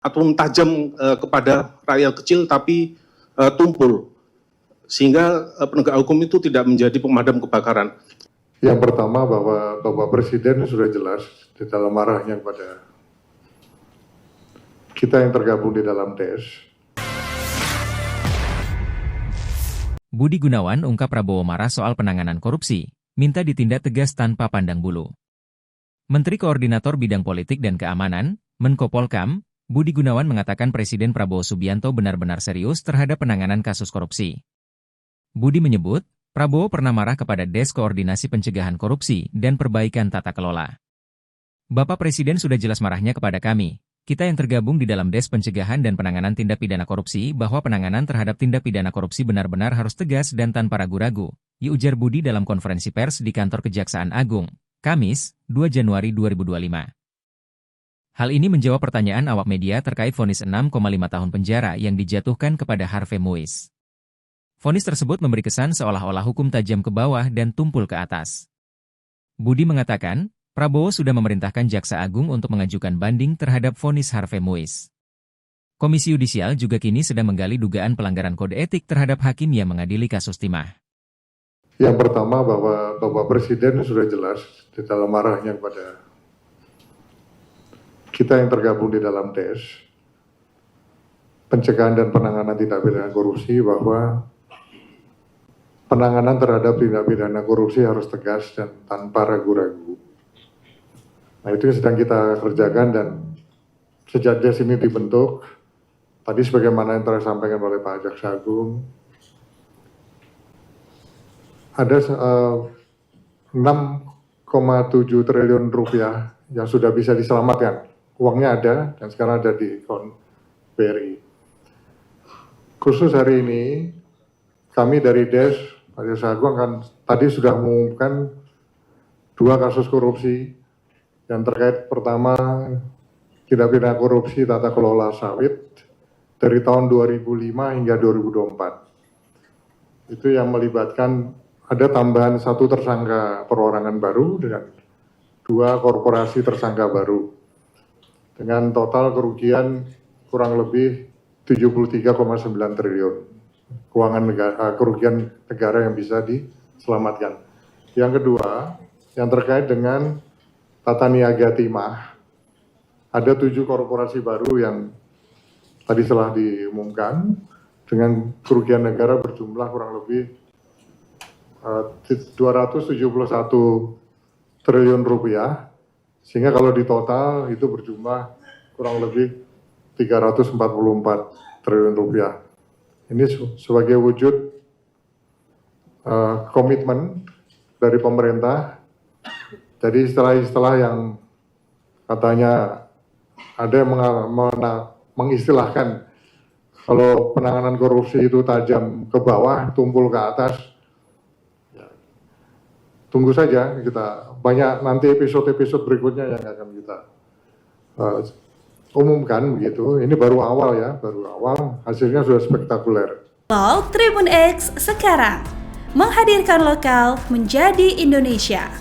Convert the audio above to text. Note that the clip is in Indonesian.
ataupun tajam kepada rakyat kecil, tapi tumpul, sehingga penegak hukum itu tidak menjadi pemadam kebakaran. Yang pertama, bahwa Bapak Presiden sudah jelas di dalam arahnya kepada kita yang tergabung di dalam DES. Budi Gunawan ungkap Prabowo marah soal penanganan korupsi, minta ditindak tegas tanpa pandang bulu. Menteri Koordinator Bidang Politik dan Keamanan, Menko Polkam, Budi Gunawan mengatakan Presiden Prabowo Subianto benar-benar serius terhadap penanganan kasus korupsi. Budi menyebut, Prabowo pernah marah kepada Des Koordinasi Pencegahan Korupsi dan Perbaikan Tata Kelola. Bapak Presiden sudah jelas marahnya kepada kami, kita yang tergabung di dalam Des Pencegahan dan Penanganan Tindak Pidana Korupsi bahwa penanganan terhadap tindak pidana korupsi benar-benar harus tegas dan tanpa ragu-ragu, ujar Budi dalam konferensi pers di kantor Kejaksaan Agung, Kamis, 2 Januari 2025. Hal ini menjawab pertanyaan awak media terkait vonis 6,5 tahun penjara yang dijatuhkan kepada Harvey Muiz. Vonis tersebut memberi kesan seolah-olah hukum tajam ke bawah dan tumpul ke atas. Budi mengatakan, Prabowo sudah memerintahkan Jaksa Agung untuk mengajukan banding terhadap vonis Harvey Muiz. Komisi Yudisial juga kini sedang menggali dugaan pelanggaran kode etik terhadap hakim yang mengadili kasus timah. Yang pertama, bahwa Bapak Presiden sudah jelas di dalam arahnya kepada kita yang tergabung di dalam DES, pencegahan dan penanganan tindak pidana korupsi, bahwa penanganan terhadap tindak pidana korupsi harus tegas dan tanpa ragu-ragu. Nah, itu yang sedang kita kerjakan, dan sejak DES ini dibentuk, tadi sebagaimana yang telah disampaikan oleh Pak Jaksa Agung, ada 6,7 triliun rupiah yang sudah bisa diselamatkan. Uangnya ada, dan sekarang ada di akun BRI. Khusus hari ini, kami dari DES, Pak Jaksa Agung tadi sudah mengumumkan 2 kasus korupsi yang terkait. Pertama, tindak pidana korupsi tata kelola sawit dari tahun 2005 hingga 2024. Itu yang melibatkan ada tambahan 1 tersangka perorangan baru dan 2 korporasi tersangka baru dengan total kerugian kurang lebih 73,9 triliun kerugian negara yang bisa diselamatkan. Yang kedua, yang terkait dengan tata niaga timah, ada 7 korporasi baru yang tadi telah diumumkan dengan kerugian negara berjumlah kurang lebih 271 triliun rupiah, sehingga kalau di total itu berjumlah kurang lebih 344 triliun rupiah. Ini sebagai wujud komitmen dari pemerintah. Jadi istilah-istilah yang katanya ada yang mengistilahkan kalau penanganan korupsi itu tajam ke bawah, tumpul ke atas. Tunggu saja, kita banyak nanti episode-episode berikutnya yang akan kita umumkan begitu. Ini baru awal ya, hasilnya sudah spektakuler. Tribun X sekarang menghadirkan lokal menjadi Indonesia.